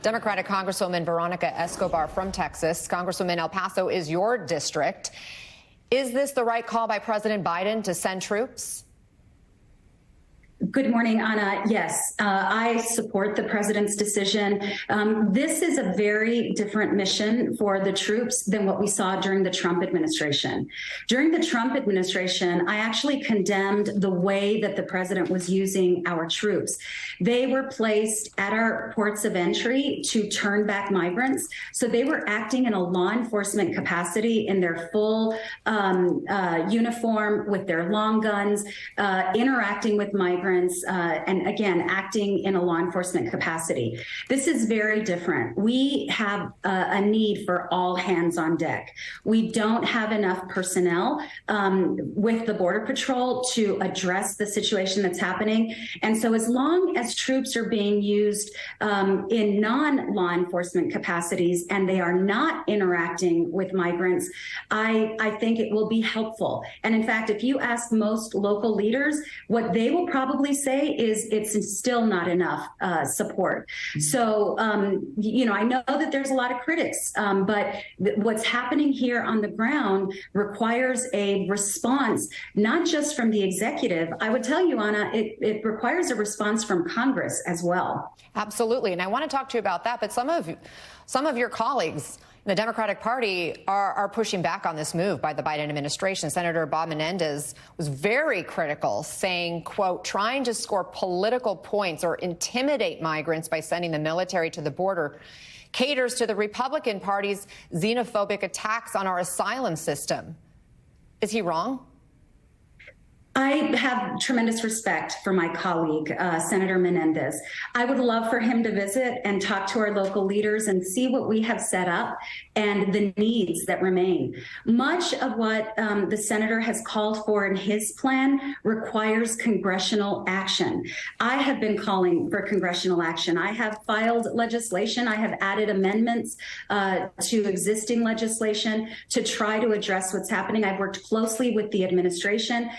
Democratic Congresswoman Veronica Escobar from Texas. Congresswoman, El Paso is your district. Is this the right call by President Biden to send troops? Good morning, Anna. Yes, I support the president's decision. This is a very different mission for the troops than what we saw during the Trump administration. During the Trump administration, I actually condemned the way that the president was using our troops. They were placed at our ports of entry to turn back migrants. So they were acting in a law enforcement capacity in their full uniform with their long guns, interacting with migrants. And again, acting in a law enforcement capacity. This is very different. We have a need for all hands on deck. We don't have enough personnel with the Border Patrol to address the situation that's happening. And so as long as troops are being used in non-law enforcement capacities and they are not interacting with migrants, I think it will be helpful. And in fact, if you ask most local leaders, what they will probably say is it's still not enough support. So, I know that there's a lot of critics, but what's happening here on the ground requires a response, not just from the executive. I would tell you, Anna, it requires a response from Congress as well. Absolutely. And I want to talk to you about that. But some of your colleagues in the Democratic Party are pushing back on this move by the Biden administration. Senator Bob Menendez was very critical, saying, quote, trying to score political points or intimidate migrants by sending the military to the border caters to the Republican Party's xenophobic attacks on our asylum system. Is he wrong? I have tremendous respect for my colleague, Senator Menendez. I would love for him to visit and talk to our local leaders and see what we have set up and the needs that remain. Much of what the senator has called for in his plan requires congressional action. I have been calling for congressional action. I have filed legislation. I have added amendments to existing legislation to try to address what's happening. I've worked closely with the administration.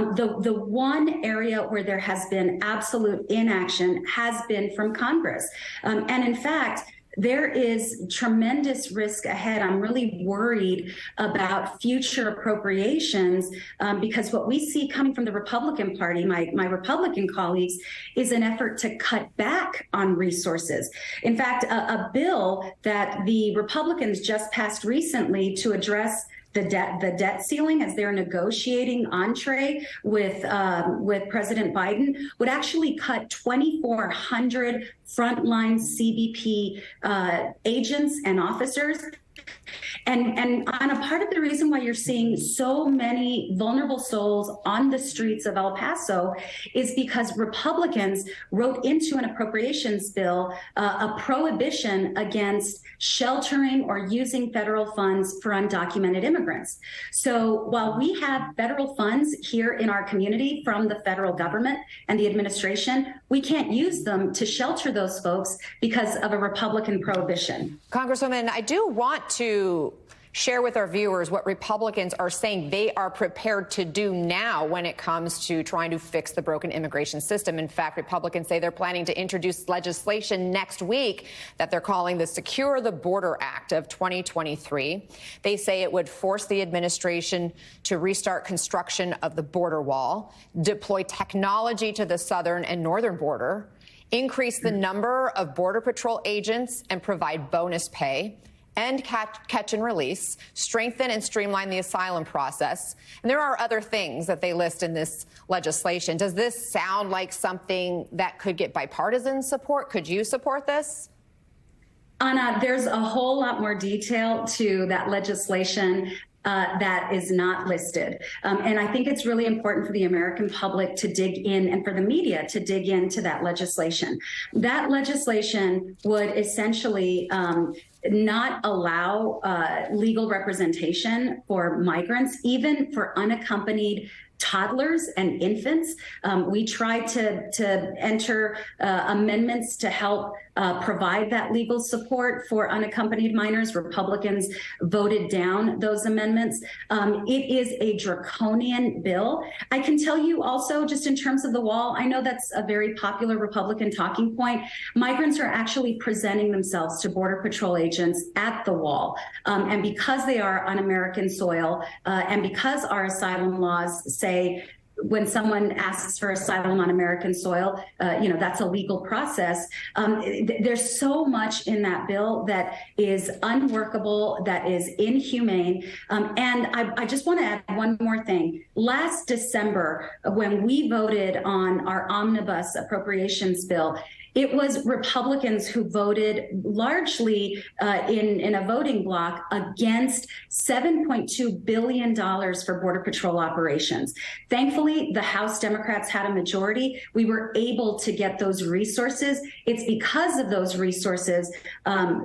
The one area where there has been absolute inaction has been from Congress. And in fact, there is tremendous risk ahead. I'm really worried about future appropriations because what we see coming from the Republican Party, my Republican colleagues, is an effort to cut back on resources. In fact, a bill that the Republicans just passed recently to address the debt ceiling as they're negotiating entree with President Biden would actually cut 2,400 frontline CBP agents and officers. And on a part of the reason why you're seeing so many vulnerable souls on the streets of El Paso is because Republicans wrote into an appropriations bill a prohibition against sheltering or using federal funds for undocumented immigrants. So while we have federal funds here in our community from the federal government and the administration, we can't use them to shelter those folks because of a Republican prohibition. Congresswoman, I do want to share with our viewers what Republicans are saying they are prepared to do now when it comes to trying to fix the broken immigration system. In fact, Republicans say they're planning to introduce legislation next week that they're calling the Secure the Border Act of 2023. They say it would force the administration to restart construction of the border wall, deploy technology to the southern and northern border, increase the number of Border Patrol agents and provide bonus pay, end catch and release, strengthen and streamline the asylum process. And there are other things that they list in this legislation. Does this sound like something that could get bipartisan support? Could you support this? Anna, there's a whole lot more detail to that legislation that is not listed. And I think it's really important for the American public to dig in and for the media to dig into that legislation. That legislation would essentially not allow legal representation for migrants, even for unaccompanied toddlers and infants. We tried to enter amendments to help provide that legal support for unaccompanied minors. Republicans voted down those amendments. It is a draconian bill. I can tell you also, just in terms of the wall, I know that's a very popular Republican talking point. Migrants are actually presenting themselves to Border Patrol agents at the wall. And because they are on American soil, and because our asylum laws say when someone asks for asylum on American soil, that's a legal process. There's so much in that bill that is unworkable, that is inhumane. And I just want to add one more thing. Last December, when we voted on our omnibus appropriations bill, it was Republicans who voted largely in a voting bloc against $7.2 billion for Border Patrol operations. Thankfully, the House Democrats had a majority. We were able to get those resources. It's because of those resources,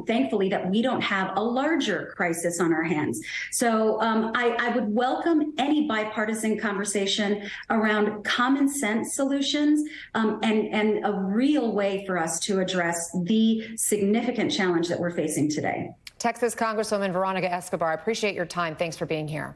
thankfully, that we don't have a larger crisis on our hands. So I would welcome any bipartisan conversation around common sense solutions and a real way for us to address the significant challenge that we're facing today. Texas Congresswoman Veronica Escobar, I appreciate your time. Thanks for being here.